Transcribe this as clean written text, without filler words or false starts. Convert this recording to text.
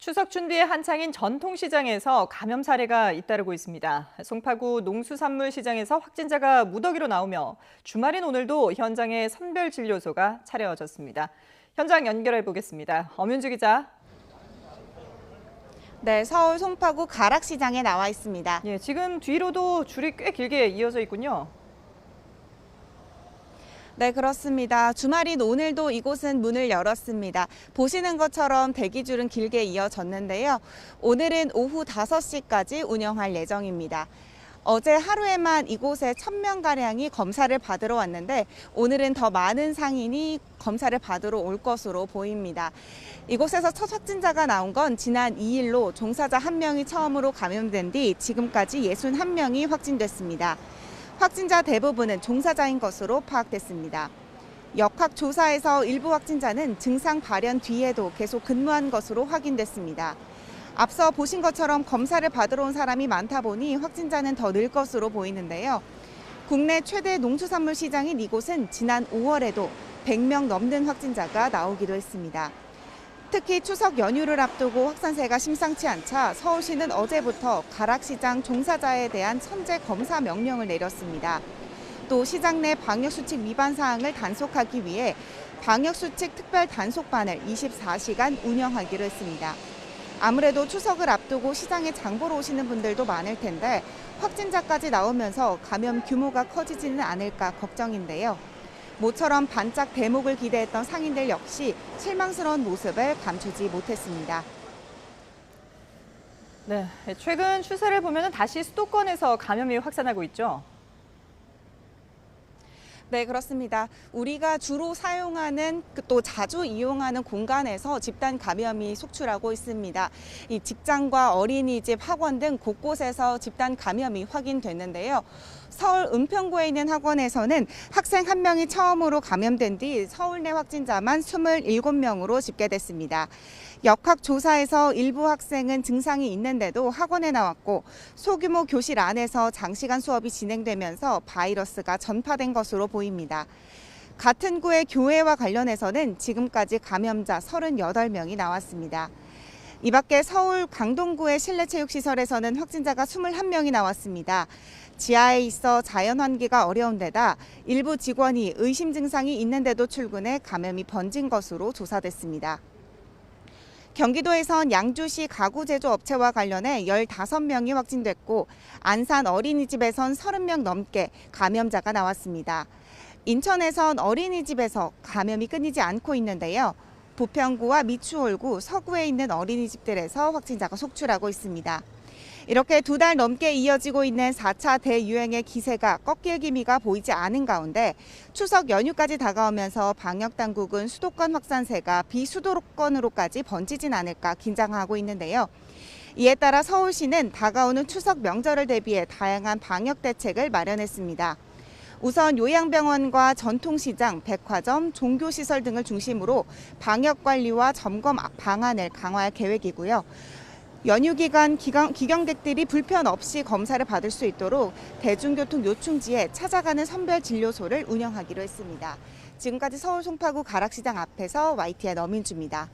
추석 준비에 한창인 전통시장에서 감염 사례가 잇따르고 있습니다. 송파구 농수산물시장에서 확진자가 무더기로 나오며 주말인 오늘도 현장에 선별진료소가 차려졌습니다. 현장 연결해 보겠습니다. 엄윤주 기자. 네, 서울 송파구 가락시장에 나와 있습니다. 예, 지금 뒤로도 줄이 꽤 길게 이어져 있군요. 네, 그렇습니다. 주말인 오늘도 이곳은 문을 열었습니다. 보시는 것처럼 대기줄은 길게 이어졌는데요. 오늘은 오후 5시까지 운영할 예정입니다. 어제 하루에만 이곳에 1,000명가량이 검사를 받으러 왔는데 오늘은 더 많은 상인이 검사를 받으러 올 것으로 보입니다. 이곳에서 첫 확진자가 나온 건 지난 2일로 종사자 1명이 처음으로 감염된 뒤 지금까지 61명이 확진됐습니다. 확진자 대부분은 종사자인 것으로 파악됐습니다. 역학조사에서 일부 확진자는 증상 발현 뒤에도 계속 근무한 것으로 확인됐습니다. 앞서 보신 것처럼 검사를 받으러 온 사람이 많다 보니 확진자는 더 늘 것으로 보이는데요. 국내 최대 농수산물 시장인 이곳은 지난 5월에도 100명 넘는 확진자가 나오기도 했습니다. 특히 추석 연휴를 앞두고 확산세가 심상치 않자 서울시는 어제부터 가락시장 종사자에 대한 선제 검사 명령을 내렸습니다. 또 시장 내 방역수칙 위반 사항을 단속하기 위해 방역수칙 특별 단속반을 24시간 운영하기로 했습니다. 아무래도 추석을 앞두고 시장에 장 보러 오시는 분들도 많을 텐데 확진자까지 나오면서 감염 규모가 커지지는 않을까 걱정인데요. 모처럼 반짝 대목을 기대했던 상인들 역시 실망스러운 모습을 감추지 못했습니다. 네, 최근 추세를 보면 다시 수도권에서 감염이 확산하고 있죠. 네, 그렇습니다. 우리가 주로 사용하는 또 자주 이용하는 공간에서 집단 감염이 속출하고 있습니다. 이 직장과 어린이집, 학원 등 곳곳에서 집단 감염이 확인됐는데요. 서울 은평구에 있는 학원에서는 학생 1명이 처음으로 감염된 뒤 서울 내 확진자만 27명으로 집계됐습니다. 역학조사에서 일부 학생은 증상이 있는데도 학원에 나왔고 소규모 교실 안에서 장시간 수업이 진행되면서 바이러스가 전파된 것으로 보입니다. 같은 구의 교회와 관련해서는 지금까지 감염자 38명이 나왔습니다. 이 밖에 서울 강동구의 실내체육시설에서는 확진자가 21명이 나왔습니다. 지하에 있어 자연환기가 어려운 데다 일부 직원이 의심 증상이 있는데도 출근해 감염이 번진 것으로 조사됐습니다. 경기도에선 양주시 가구 제조업체와 관련해 15명이 확진됐고 안산 어린이집에선 30명 넘게 감염자가 나왔습니다. 인천에선 어린이집에서 감염이 끊이지 않고 있는데요. 부평구와 미추홀구, 서구에 있는 어린이집들에서 확진자가 속출하고 있습니다. 이렇게 2달 넘게 이어지고 있는 4차 대유행의 기세가 꺾일 기미가 보이지 않은 가운데 추석 연휴까지 다가오면서 방역당국은 수도권 확산세가 비수도권으로까지 번지진 않을까 긴장하고 있는데요. 이에 따라 서울시는 다가오는 추석 명절을 대비해 다양한 방역 대책을 마련했습니다. 우선 요양병원과 전통시장, 백화점, 종교시설 등을 중심으로 방역관리와 점검 방안을 강화할 계획이고요. 연휴 기간 기경객들이 불편 없이 검사를 받을 수 있도록 대중교통 요충지에 찾아가는 선별진료소를 운영하기로 했습니다. 지금까지 서울 송파구 가락시장 앞에서 YTN 엄인주입니다.